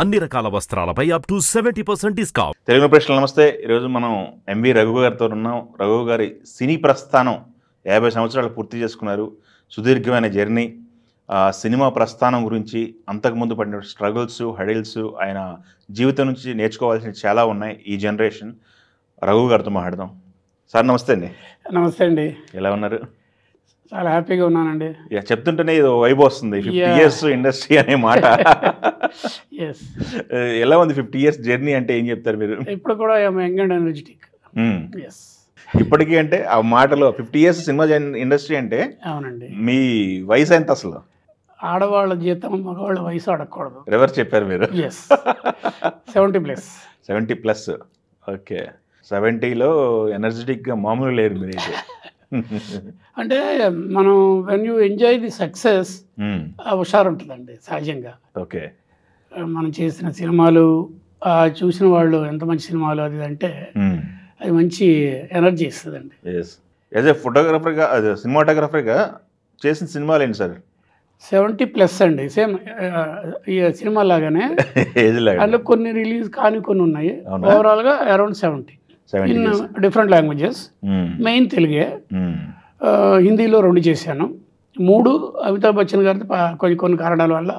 అన్ని రకాల వస్త్రాలపై up to 70% discount. Telugu ప్రశ్నలు నమస్తే. ఈరోజు మనం ఎంవి రఘు గారితో ఉన్నాం. రఘు గారి సినీ ప్రస్థానం 50 సంవత్సరాలు పూర్తి చేసుకున్నారు. సుదీర్ఘమైన జర్నీ, సినిమా ప్రస్థానం గురించి, అంతకుముందు పడిన స్ట్రగుల్స్, హడిల్స్, ఆయన జీవితం నుంచి నేర్చుకోవాల్సినవి చాలా ఉన్నాయి. ఈ జనరేషన్ రఘు గారితో మాట్లాడదాం. సార్ నమస్తే అండి. నమస్తే అండి. ఎలా ఉన్నారు? చాలా హ్యాపీగా ఉన్నానండి. చెప్తుంటేనే ఇది వైబ్ వస్తుంది. 50 years ఇండస్ట్రీ అనే మాట. ఎలా ఉంది 50 years జర్నీ అంటే ఏం చెప్తారు మీరు? ఇప్పుడు కూడా యంగ్ అండ్ ఎనర్జెటిక్. ఇప్పటికీ అంటే ఆ మాటలో 50 years సినిమా ఇండస్ట్రీ అంటే అవునండి. మీ వయసు ఎంత అసలు? ఆడవాళ్ళ జీతం మగవాళ్ళ వయసు అడగకూడదు. రివర్స్ చెప్పారు మీరు. 70+. 70+. ఓకే. 70లో ఎనర్జెటిక్గా మామూలు లేరు మీరైతే. అంటే మనం when you enjoy the success హుషారు ఉంటుందండి సహజంగా. ఓకే. మనం చేసిన సినిమాలు చూసిన వాళ్ళు ఎంత మంచి సినిమాలు అది అంటే అది మంచి ఎనర్జీ ఇస్తుందండి. యాజ్ ఏ ఫోటోగ్రాఫర్గా, అదే సినిమాటోగ్రాఫర్గా చేసిన సినిమాలు ఏంటి సార్? 70+ అండి. సేమ్ ఈ సినిమా లాగానే అందులో కొన్ని రిలీజ్ కానీ కొన్ని ఉన్నాయి. ఓవరాల్గా around 70 in different languages. Main తెలుగే. హిందీలో 2 చేశాను. 3 అమితాబ్ బచ్చన్ గారితో కొన్ని కారణాల వల్ల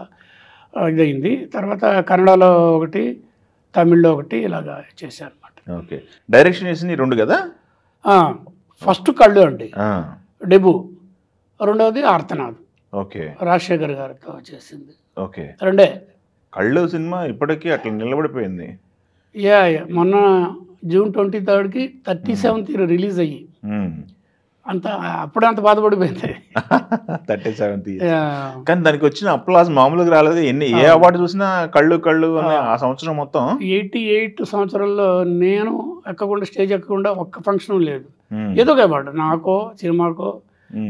ఇదయింది. తర్వాత కన్నడలో 1, తమిళ్లో 1 ఇలాగా చేశాను అనమాట. ఓకే. డైరెక్షన్ చేసింది 2 కదా? ఫస్ట్ కళ్ళు అండి, డెబ్యూ. రెండవది ఆర్తనాథ్. ఓకే. రాజశేఖర్ గారితో చేసింది. ఓకే. 2 కళ్ళు సినిమా ఇప్పటికీ అట్లా నిలబడిపోయింది. మొన్న June 23కి 37th రిలీజ్ అయ్యి అంత అప్పుడే అంత బాధపడిపోయింది. 37th. కానీ దానికి వచ్చిన అప్లాజ్ మామూలుగా రాలేదు. ఏ అవార్డు చూసినా కళ్ళు కళ్ళు అని ఆ సంవత్సరం మొత్తం. 88 సంవత్సరాల్లో నేను స్టేజ్ ఎక్కకుండా ఒక్క ఫంక్షన్ లేదు. ఏదో ఒక అవార్డు నాకో, సినిమాకో,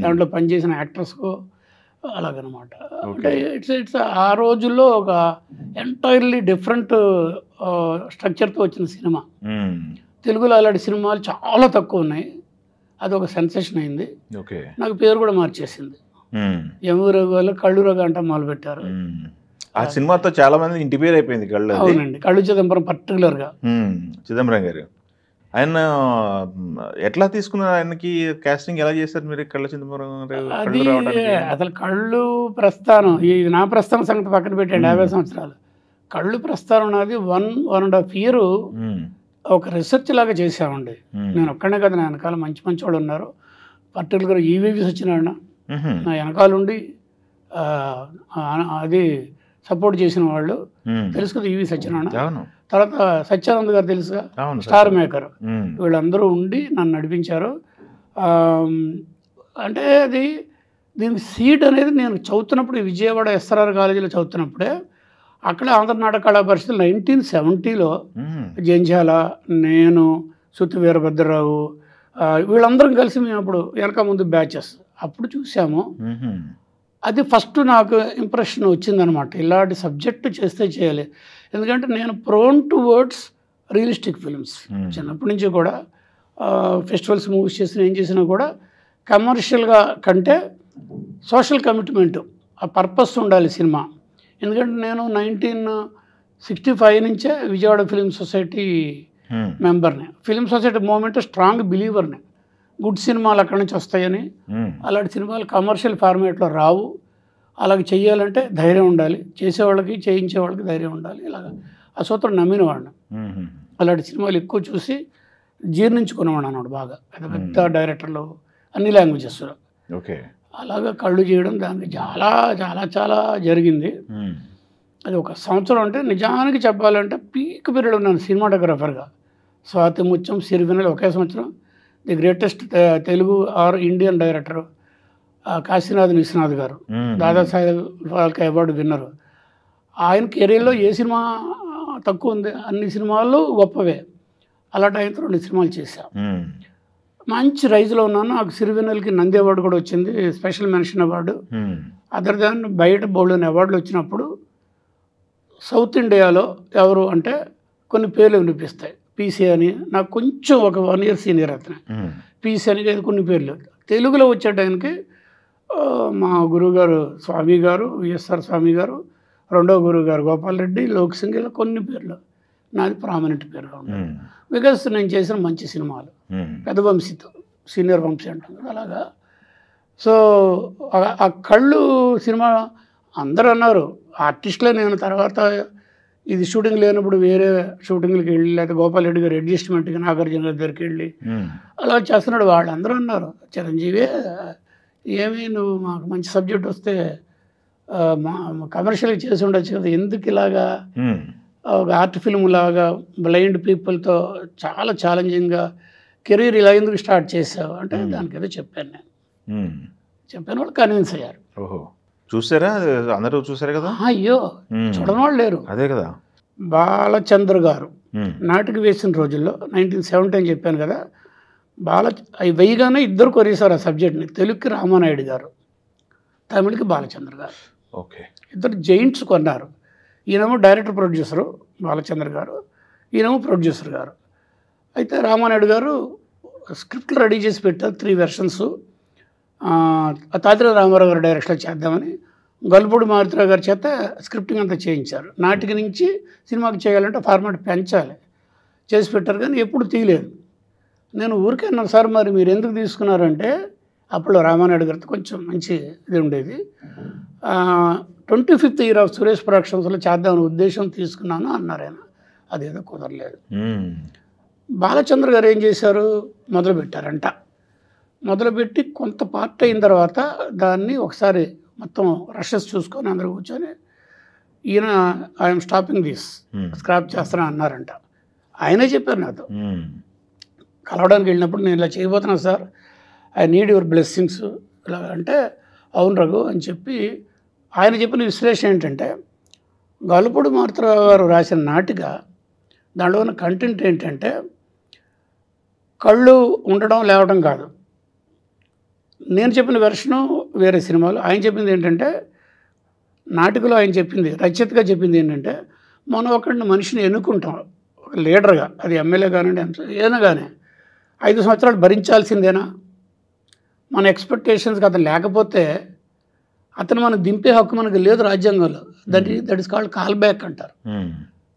దాంట్లో పనిచేసిన యాక్టర్స్కో, అలాగనమాట. అంటే ఇట్స్ ఆ రోజుల్లో ఒక ఎంటైర్లీ డిఫరెంట్ స్ట్రక్చర్తో వచ్చిన సినిమా. తెలుగులో అలాంటి సినిమాలు చాలా తక్కువ ఉన్నాయి. అది ఒక సెన్సేషన్ అయింది. నాకు పేరు కూడా మార్చేసింది. ఎంవి రఘు వాళ్ళు కళ్ళు రఘు అంటే మొదలుపెట్టారు. ఆ సినిమాతో చాలా మంది ఇంటి పేరు అయిపోయింది కళ్ళు. అవునండి. కళ్ళు చిదంబరం పర్టికులర్గా. చిదంబరం గారు ఆయన ఎట్లా తీసుకున్నారు? ఆయనకి కాస్టింగ్ ఎలా చేశారు మీరు? కళ్ళ చిదంబరం అది అసలు కళ్ళు ప్రస్థానం, ఇది నా ప్రస్థానం సంగతి పక్కన పెట్టండి. 50 సంవత్సరాలు కళ్ళు ప్రస్థానం నాది 1.5 year ఒక రీసెర్చ్ లాగా చేసామండి. నేను ఒక్కడే కదా, నా వెనకాల మంచి మంచి వాళ్ళు ఉన్నారు. పర్టికులర్గా ఈవీవి సత్యనారాయణ నా వెనకాలండి అది సపోర్ట్ చేసిన వాళ్ళు తెలుసు కదా, ఈవీ సత్యనారాయణ. తర్వాత సత్యానంద్ గారు తెలుసుగా, స్టార్ మేకర్. వీళ్ళందరూ ఉండి నన్ను నడిపించారు. అంటే దీనికి సీడ్ అనేది నేను చదువుతున్నప్పుడు విజయవాడ SRR కాలేజీలో చదువుతున్నప్పుడే, అక్కడ ఆంధ్ర నాటక కళా పరిషత్తులు 1970లో జంజాల, నేను, సుత్తి వీరభద్రరావు, వీళ్ళందరం కలిసి మేము అప్పుడు వెనక ముందు బ్యాచెస్ అప్పుడు చూసాము. అది ఫస్ట్ నాకు ఇంప్రెషన్ వచ్చిందనమాట. ఇలాంటి సబ్జెక్టు చేస్తే చేయాలి. ఎందుకంటే నేను ప్రోన్ టువర్డ్స్ రియలిస్టిక్ ఫిల్మ్స్. చిన్నప్పటి నుంచి కూడా ఫెస్టివల్స్ మూవీస్ ఏం చేసినా కూడా కమర్షియల్గా కంటే సోషల్ కమిట్మెంట్, ఆ పర్పస్ ఉండాలి సినిమా. ఎందుకంటే నేను 1965 నుంచే విజయవాడ ఫిలిం సొసైటీ మెంబర్ని. ఫిలిం సొసైటీ మూమెంట్ స్ట్రాంగ్ బిలీవర్ని. గుడ్ సినిమాలు అక్కడి నుంచి వస్తాయని, అలాంటి సినిమాలు కమర్షియల్ ఫార్మేట్లో రావు. అలాగే చెయ్యాలంటే ధైర్యం ఉండాలి, చేసేవాళ్ళకి చేయించే వాళ్ళకి ధైర్యం ఉండాలి. ఇలాగ ఆ సూత్రం నమ్మిన వాడిని. అలాంటి సినిమాలు ఎక్కువ చూసి జీర్ణించుకునేవాడు అన్నాడు బాగా. పెద్ద పెద్ద డైరెక్టర్లు అన్ని లాంగ్వేజెస్లో. ఓకే. అలాగా కళ్ళు చేయడం దానికి చాలా చాలా చాలా జరిగింది. అది ఒక సంవత్సరం అంటే నిజానికి చెప్పాలంటే పీక్ పీరియడ్ ఉన్నాను సినిమాటోగ్రాఫర్గా. స్వాతి ముత్యం, సిరివెన్నెల ఒకే సంవత్సరం. The greatest Telugu or Indian director Kasinath Viswanath గారు, దాదాసాహెబ్ ఫాల్కే అవార్డు విన్నరు. ఆయన కెరీర్లో ఏ సినిమా తక్కువ ఉంది, అన్ని సినిమాల్లో గొప్పవే. అలాంటి ఆయనతో 2 సినిమాలు చేశాను. మంచి రైజ్లో ఉన్నాను. నాకు సిరివెన్నెలకి నంది అవార్డు కూడా వచ్చింది, special mention award. Other than బయట బోల్డెన్ అవార్డులు వచ్చినప్పుడు సౌత్ ఇండియాలో ఎవరు అంటే కొన్ని పేర్లు వినిపిస్తాయి. పీసీ అని, నాకు కొంచెం ఒక 1 year సీనియర్ అతను. పీసీ అని కొన్ని పేర్లు. తెలుగులో వచ్చే టైంకి మా గురువుగారు స్వామి గారు, విఎస్ఆర్ స్వామి గారు, రెండో గురువు గారు గోపాల్ రెడ్డి, లోక్ సింగ్, ఇలా కొన్ని పేర్లు. నాది ప్రామినెంట్ పేరుగా ఉంది. బికాస్ నేను చేసిన మంచి సినిమాలు, పెద్ద వంశీతో, సీనియర్ వంశీ అంటాం కదా అలాగా. సో ఆ కళ్ళు సినిమా అందరూ అన్నారు ఆర్టిస్టులే. నేను తర్వాత ఇది షూటింగ్ లేనప్పుడు వేరే షూటింగ్లకి వెళ్ళి, లేకపోతే గోపాల్ రెడ్డి గారు అడ్జస్ట్మెంట్కి నాగార్జున గారి దగ్గరికి వెళ్ళి అలా చేస్తున్నాడు. వాళ్ళు అందరూ అన్నారు చిరంజీవి ఏమి నువ్వు మాకు మంచి సబ్జెక్ట్ వస్తే కమర్షియల్గా చేసి ఉండొచ్చు కదా, ఎందుకు ఇలాగా ఒక ఆర్ట్ ఫిల్మ్ లాగా బ్లైండ్ పీపుల్తో చాలా ఛాలెంజింగ్గా కెరీర్ ఇలా ఎందుకు స్టార్ట్ చేసావు అంటే దానికి ఏదో చెప్పాను. నేను చెప్పాను, వాళ్ళు కన్విన్స్ అయ్యారు. ఓహో, చూసారా? అందరూ చూసారు కదా. అయ్యో, చూడని వాళ్ళు లేరు. అదే కదా. బాలచంద్ర గారు నాటిక వేసిన రోజుల్లో 1970 అని చెప్పాను కదా, అవి వెయ్యగానే ఇద్దరు కొరిసారు ఆ సబ్జెక్ట్ని. తెలుగుకి రామానాయుడు గారు, తమిళకి బాలచంద్ర గారు. ఓకే, ఇద్దరు జైంట్స్ కొన్నారు. ఈయనేమో డైరెక్టర్ ప్రొడ్యూసరు బాలచంద్ర గారు, ఈయనేమో ప్రొడ్యూసర్ గారు. అయితే రామానాయుడు గారు స్క్రిప్ట్లు రెడీ చేసి పెట్టారు 3 వెర్షన్స్. తాతిరావు రామారావు గారు డైరెక్షన్లో చేద్దామని గల్పూడి మారుతిరావు గారి చేత స్క్రిప్టింగ్ అంతా చేయించారు. నాటిక నుంచి సినిమాకి చేయాలంటే ఫార్మాట్ పెంచాలి, చేసి పెట్టారు. కానీ ఎప్పుడు తీయలేదు. నేను ఊరికే అన్నాను, సార్ మరి మీరు ఎందుకు తీసుకున్నారంటే అప్పుడు రామానాయుడు గారితో కొంచెం మంచి ఇది ఉండేది. 25th ఇయర్ ఆఫ్ సురేష్ ప్రొడక్షన్స్లో చేద్దామని ఉద్దేశం తీసుకున్నాను అన్నారు ఆయన. అదేదో కుదరలేదు. బాలచంద్ర గారు ఏం చేశారు, మొదలుపెట్టారంట. మొదలుపెట్టి కొంత పార్ట్ అయిన తర్వాత దాన్ని ఒకసారి మొత్తం రషెస్ చూసుకొని అందరూ కూర్చొని ఈయన ఐఎమ్ స్టాపింగ్ దిస్, స్క్రాప్ చేస్తాను అన్నారంట. ఆయనే చెప్పారు నాతో. కలవడానికి వెళ్ళినప్పుడు నేను ఇలా చేయబోతున్నాను sir, I need your blessings ఇలా అంటే, అవును రఘు అని చెప్పి ఆయన చెప్పిన విశ్లేషణ ఏంటంటే, గల్పూడి మారుతిరావు గారు రాసిన నాటిక దాంట్లో ఉన్న కంటెంట్ ఏంటంటే కళ్ళు ఉండడం లేవడం కాదు. నేను చెప్పిన వెర్షను వేరే సినిమాలు, ఆయన చెప్పింది ఏంటంటే, నాటికలో ఆయన చెప్పింది, రచయితగా చెప్పింది ఏంటంటే, మనం ఒకరిని మనిషిని ఎన్నుకుంటాం ఒక లీడర్గా, అది ఎమ్మెల్యే కానివ్వండి ఏదైనా కానీ 5 సంవత్సరాలు భరించాల్సిందేనా? మన ఎక్స్పెక్టేషన్స్కి అతను లేకపోతే అతను మనం దింపే హక్కు మనకు లేదు రాజ్యాంగంలో. That is called call back అంటారు.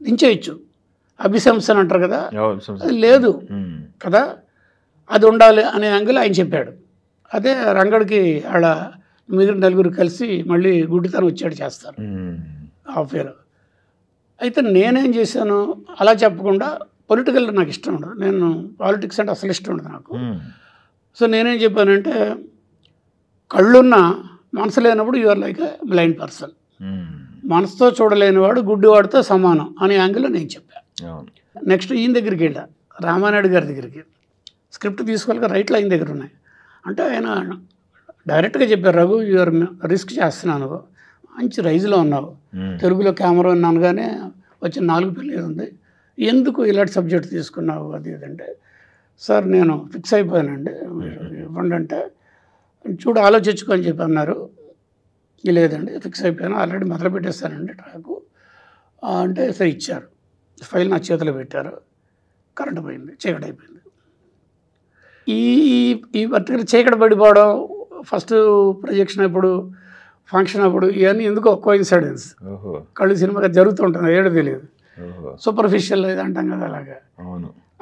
దించేయచ్చు, అభిశంసన అంటారు కదా, అది లేదు కదా, అది ఉండాలి అనే యాంగిల్ ఆయన చెప్పాడు. అదే రంగడికి ఆడ మిగిలిన 4 కలిసి మళ్ళీ గుడ్డితనం వచ్చాడు చేస్తారు ఆఫేర్. అయితే నేనేం చేశాను, అలా చెప్పకుండా పొలిటికల్ నాకు ఇష్టం ఉండదు, నేను పాలిటిక్స్ అంటే అసలు ఇష్టం ఉండదు నాకు. సో నేనేం చెప్పానంటే, కళ్ళున్న మనసు లేనప్పుడు you are like a blind person, మనసుతో చూడలేనివాడు గుడ్డివాడితో సమానం అనే యాంగిల్లో నేను చెప్పాను. నెక్స్ట్ ఈయన దగ్గరికి వెళ్ళా, రామానాయుడు గారి దగ్గరికి. స్క్రిప్ట్ తీసుకోవాలి, రైట్లు ఆయన దగ్గర ఉన్నాయి. అంటే ఆయన డైరెక్ట్గా చెప్పారు, రఘు యూఆర్ రిస్క్ చేస్తున్నాను, మంచి రైజ్లో ఉన్నావు, తెలుగులో కెమెరా ఉన్నాను కానీ వచ్చిన 4 పెళ్ళి ఉంది, ఎందుకు ఇలాంటి సబ్జెక్ట్ తీసుకున్నావు అది ఇదంటే, సార్ నేను ఫిక్స్ అయిపోయానండి మీరు ఇవ్వండి అంటే, చూడు ఆలోచించుకో అని చెప్పి అన్నారు. లేదండి ఫిక్స్ అయిపోయాను, ఆల్రెడీ మొదలు పెట్టేస్తానండి ట్రాకు అంటే, సరే ఇచ్చారు. ఫైల్ నా చేతిలో పెట్టారు, కరెంటు పోయింది, చీకటి అయిపోయింది. ఈ పర్టికులర్ చీకటి పడిపోవడం, ఫస్ట్ ప్రొజెక్షన్ అప్పుడు, ఫంక్షన్ అప్పుడు, ఇవన్నీ ఎందుకో కోఇన్సిడెన్స్. కళ్ళు సినిమాగా జరుగుతూ ఉంటుంది, ఏడో తెలియదు, సూపర్ఫిషియల్ ఇది అంటాం కదా, అలాగా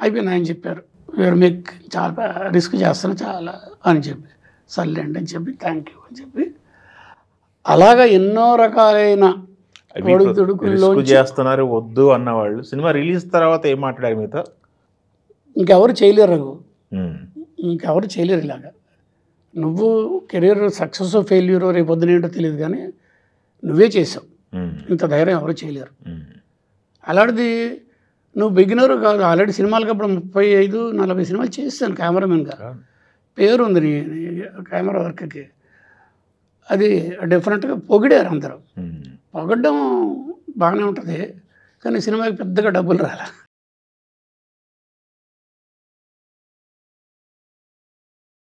అయిపోయింది. ఆయన చెప్పారు, మీరు మీకు చాలా రిస్క్ చేస్తాను చాలా అని చెప్పి, సర్లేండి అని చెప్పి, థ్యాంక్ యూ అని చెప్పి, అలాగా ఎన్నో రకాలైన ఒడుదుడుకుల్లో చేస్తున్నారు. వద్దు అన్నవాళ్ళు సినిమా రిలీజ్ తర్వాత ఏం మాట్లాడారు మీతో? ఇంకెవరు చేయలేరు రఘు, ఇంకెవరు చేయలేరు ఇలాగా. నువ్వు కెరీర్ సక్సెస్ ఫెయిల్యూరో రేపు పొద్దున ఏంటో తెలియదు కానీ నువ్వే చేసావు, ఇంత ధైర్యం ఎవరు చేయలేరు. అలాంటిది నువ్వు బిగినరు కాదు, ఆల్రెడీ సినిమాలకి అప్పుడు 35-40 సినిమాలు చేస్తాను కెమెరామెన్గా, పేరు ఉంది నీ కెమెరా వర్క్కి. అది డిఫరెంట్గా పొగిడారు అందరూ. పొగడ్డం బాగానే ఉంటుంది కానీ సినిమాకి పెద్దగా డబ్బులు రాలే.